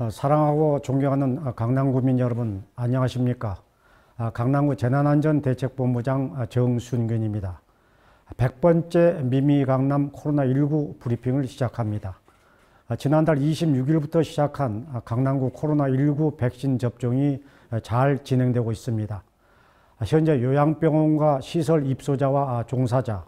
사랑하고 존경하는 강남구민 여러분, 안녕하십니까? 강남구 재난안전대책본부장 정순균입니다. 100번째 미미강남 코로나19 브리핑을 시작합니다. 지난달 26일부터 시작한 강남구 코로나19 백신 접종이 잘 진행되고 있습니다. 현재 요양병원과 시설 입소자와 종사자,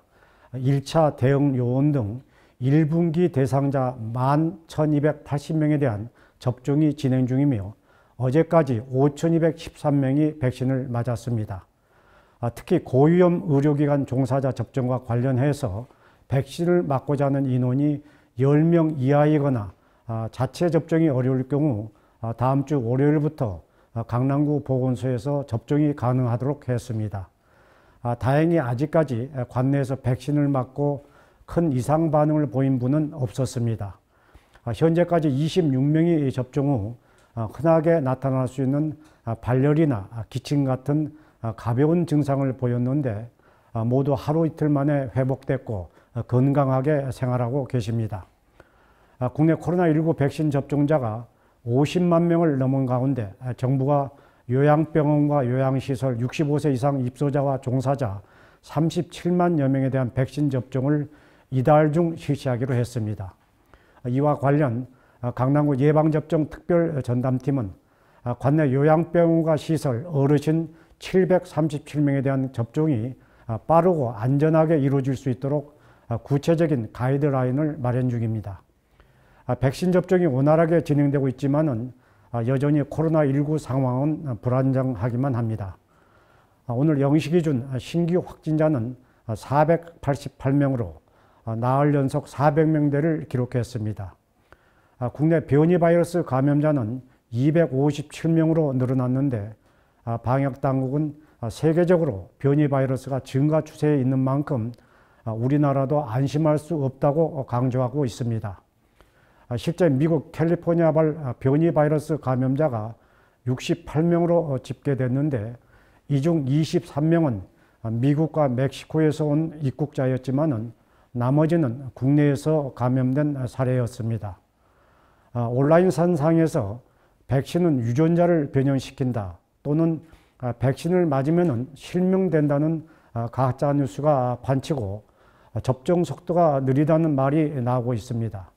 1차 대응 요원 등 1분기 대상자 11,280명에 대한 접종이 진행 중이며 어제까지 5,213명이 백신을 맞았습니다. 특히 고위험 의료기관 종사자 접종과 관련해서 백신을 맞고자 하는 인원이 10명 이하이거나 자체 접종이 어려울 경우 다음 주 월요일부터 강남구 보건소에서 접종이 가능하도록 했습니다. 다행히 아직까지 관내에서 백신을 맞고 큰 이상 반응을 보인 분은 없었습니다. 현재까지 26명이 접종 후 흔하게 나타날 수 있는 발열이나 기침 같은 가벼운 증상을 보였는데 모두 하루 이틀 만에 회복됐고 건강하게 생활하고 계십니다. 국내 코로나19 백신 접종자가 50만 명을 넘은 가운데 정부가 요양병원과 요양시설 65세 이상 입소자와 종사자 37만여 명에 대한 백신 접종을 이달 중 실시하기로 했습니다. 이와 관련 강남구 예방접종 특별전담팀은 관내 요양병원과 시설 어르신 737명에 대한 접종이 빠르고 안전하게 이루어질 수 있도록 구체적인 가이드라인을 마련 중입니다. 백신 접종이 원활하게 진행되고 있지만은 여전히 코로나19 상황은 불안정하기만 합니다. 오늘 0시 기준 신규 확진자는 488명으로 나흘 연속 400명대를 기록했습니다. 국내 변이 바이러스 감염자는 257명으로 늘어났는데 방역당국은 세계적으로 변이 바이러스가 증가 추세에 있는 만큼 우리나라도 안심할 수 없다고 강조하고 있습니다. 실제 미국 캘리포니아발 변이 바이러스 감염자가 68명으로 집계됐는데 이 중 23명은 미국과 멕시코에서 온 입국자였지만은 나머지는 국내에서 감염된 사례였습니다. 온라인 선상에서 백신은 유전자를 변형시킨다 또는 백신을 맞으면 실명된다는 가짜 뉴스가 판치고 접종 속도가 느리다는 말이 나오고 있습니다.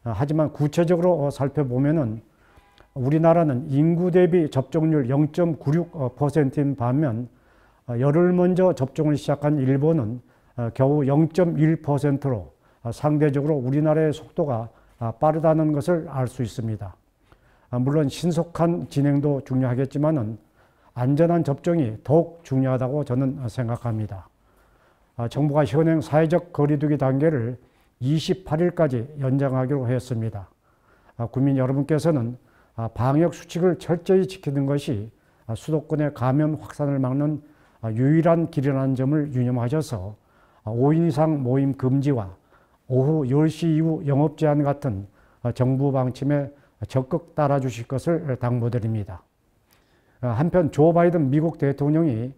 하지만 구체적으로 살펴보면은 우리나라는 인구 대비 접종률 0.96%인 반면 열흘 먼저 접종을 시작한 일본은 겨우 0.1%로 상대적으로 우리나라의 속도가 빠르다는 것을 알 수 있습니다. 물론 신속한 진행도 중요하겠지만은 안전한 접종이 더욱 중요하다고 저는 생각합니다. 정부가 현행 사회적 거리두기 단계를 28일까지 연장하기로 했습니다. 국민 여러분께서는 방역 수칙을 철저히 지키는 것이 수도권의 감염 확산을 막는 유일한 길이라는 점을 유념하셔서 5인 이상 모임 금지와 오후 10시 이후 영업 제한 같은 정부 방침에 적극 따라 주실 것을 당부드립니다. 한편 조 바이든 미국 대통령이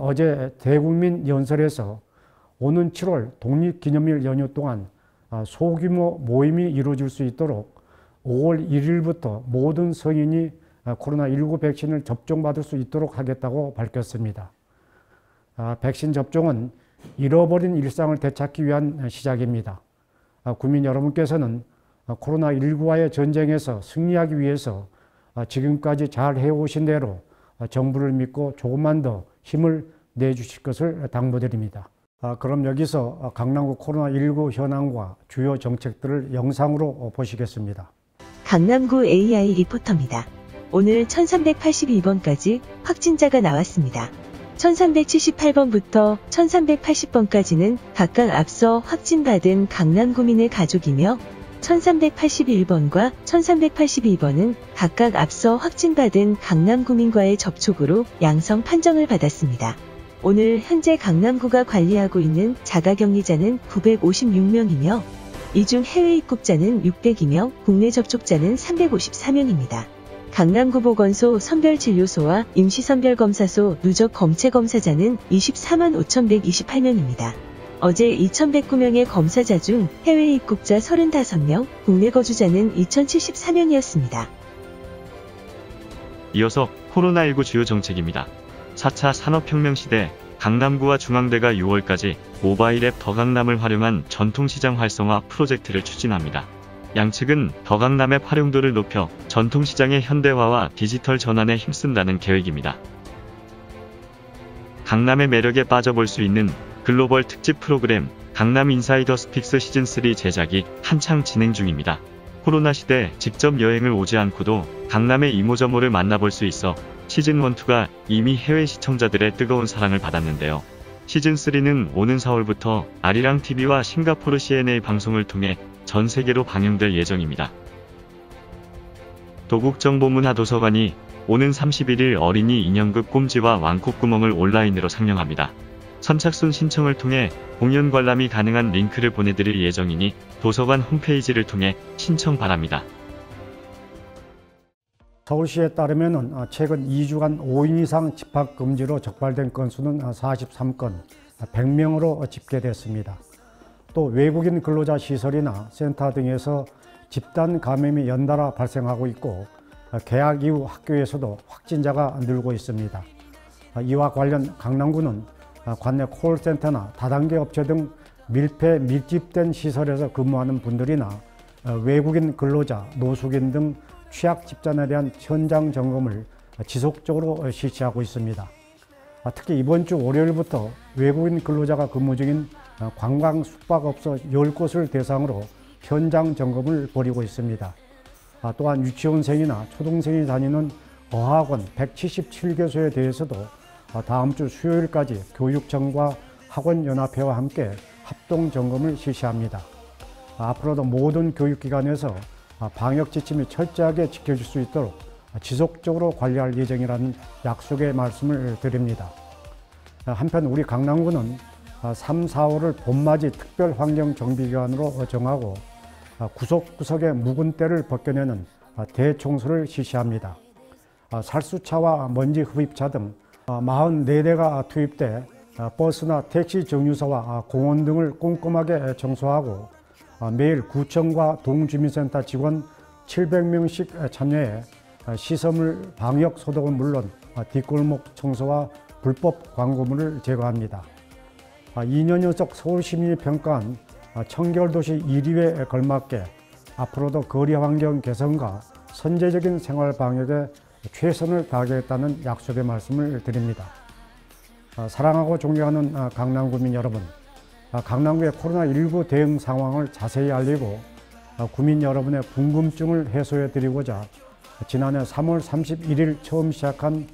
어제 대국민 연설에서 오는 7월 독립기념일 연휴 동안 소규모 모임이 이루어질 수 있도록 5월 1일부터 모든 성인이 코로나19 백신을 접종받을 수 있도록 하겠다고 밝혔습니다. 백신 접종은 잃어버린 일상을 되찾기 위한 시작입니다. 국민 여러분께서는 코로나19와의 전쟁에서 승리하기 위해서 지금까지 잘 해오신 대로 정부를 믿고 조금만 더 힘을 내주실 것을 당부드립니다. 그럼 여기서 강남구 코로나19 현황과 주요 정책들을 영상으로 보시겠습니다. 강남구 AI 리포터입니다. 오늘 1382번까지 확진자가 나왔습니다. 1378번부터 1380번까지는 각각 앞서 확진받은 강남구민의 가족이며 1381번과 1382번은 각각 앞서 확진받은 강남구민과의 접촉으로 양성 판정을 받았습니다. 오늘 현재 강남구가 관리하고 있는 자가격리자는 956명이며 이 중 해외 입국자는 600이며 국내 접촉자는 354명입니다. 강남구 보건소 선별진료소와 임시선별검사소 누적 검체검사자는 24만 5,128명입니다. 어제 2,109명의 검사자 중 해외 입국자 35명, 국내 거주자는 2,074명이었습니다. 이어서 코로나19 주요 정책입니다. 4차 산업혁명 시대 강남구와 중앙대가 6월까지 모바일 앱 더강남을 활용한 전통시장 활성화 프로젝트를 추진합니다. 양측은 더강남 앱 활용도를 높여 전통시장의 현대화와 디지털 전환에 힘쓴다는 계획입니다. 강남의 매력에 빠져볼 수 있는 글로벌 특집 프로그램 강남 인사이더 스픽스 시즌3 제작이 한창 진행 중입니다. 코로나 시대 직접 여행을 오지 않고도 강남의 이모저모를 만나볼 수 있어 시즌1, 2가 이미 해외 시청자들의 뜨거운 사랑을 받았는데요. 시즌3는 오는 4월부터 아리랑TV와 싱가포르 CNA 방송을 통해 전 세계로 방영될 예정입니다. 도국정보문화도서관이 오는 31일 어린이 인형극 꼼지와 왕콧구멍을 온라인으로 상영합니다. 선착순 신청을 통해 공연 관람이 가능한 링크를 보내드릴 예정이니 도서관 홈페이지를 통해 신청 바랍니다. 서울시에 따르면 최근 2주간 5인 이상 집합금지로 적발된 건수는 43건, 100명으로 집계됐습니다. 또 외국인 근로자 시설이나 센터 등에서 집단 감염이 연달아 발생하고 있고 개학 이후 학교에서도 확진자가 늘고 있습니다. 이와 관련 강남구는 관내 콜센터나 다단계 업체 등 밀집된 시설에서 근무하는 분들이나 외국인 근로자, 노숙인 등 취약 집단에 대한 현장 점검을 지속적으로 실시하고 있습니다. 특히 이번 주 월요일부터 외국인 근로자가 근무 중인 관광 숙박업소 10곳을 대상으로 현장 점검을 벌이고 있습니다. 또한 유치원생이나 초등생이 다니는 어학원 177개소에 대해서도 다음 주 수요일까지 교육청과 학원연합회와 함께 합동 점검을 실시합니다. 앞으로도 모든 교육기관에서 방역 지침이 철저하게 지켜질 수 있도록 지속적으로 관리할 예정이라는 약속의 말씀을 드립니다. 한편 우리 강남구는 3, 4월을 봄맞이 특별환경정비기간으로 정하고 구석구석의 묵은 때를 벗겨내는 대청소를 실시합니다. 살수차와 먼지 흡입차 등 44대가 투입돼 버스나 택시 정류소와 공원 등을 꼼꼼하게 청소하고 매일 구청과 동주민센터 직원 700명씩 참여해 시설물 방역 소독은 물론 뒷골목 청소와 불법 광고물을 제거합니다. 2년 연속 서울시민이 평가한 청결도시 1위에 걸맞게 앞으로도 거리 환경 개선과 선제적인 생활 방역에 최선을 다하겠다는 약속의 말씀을 드립니다. 사랑하고 존경하는 강남구민 여러분, 강남구의 코로나19 대응 상황을 자세히 알리고 구민 여러분의 궁금증을 해소해 드리고자 지난해 3월 31일 처음 시작한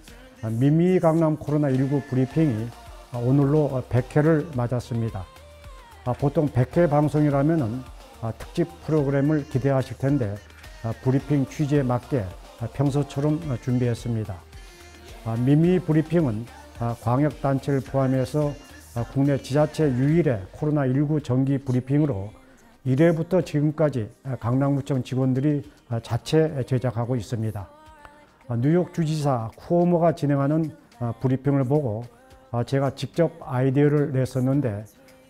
미미 강남 코로나19 브리핑이 오늘로 100회를 맞았습니다. 보통 100회 방송이라면 특집 프로그램을 기대하실 텐데 브리핑 취지에 맞게 평소처럼 준비했습니다. 미미 브리핑은 광역단체를 포함해서 국내 지자체 유일의 코로나19 정기 브리핑으로 1회부터 지금까지 강남구청 직원들이 자체 제작하고 있습니다. 뉴욕 주지사 쿠오모가 진행하는 브리핑을 보고 제가 직접 아이디어를 냈었는데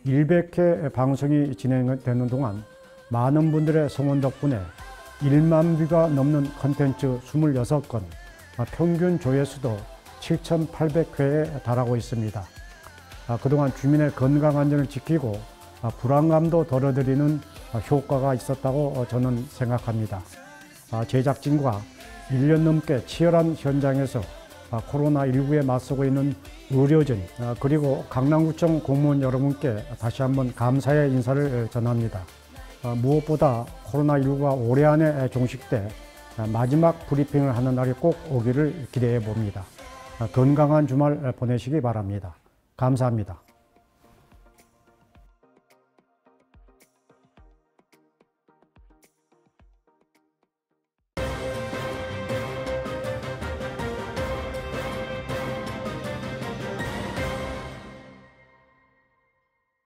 100회 방송이 진행되는 동안 많은 분들의 성원 덕분에 1만 뷰가 넘는 컨텐츠 26건, 평균 조회수도 7,800회에 달하고 있습니다. 그동안 주민의 건강 안전을 지키고 불안감도 덜어드리는 효과가 있었다고 저는 생각합니다. 제작진과 1년 넘게 치열한 현장에서 코로나19에 맞서고 있는 의료진 그리고 강남구청 공무원 여러분께 다시 한번 감사의 인사를 전합니다. 무엇보다 코로나19가 올해 안에 종식돼 마지막 브리핑을 하는 날이 꼭 오기를 기대해 봅니다. 건강한 주말 보내시기 바랍니다. 감사합니다.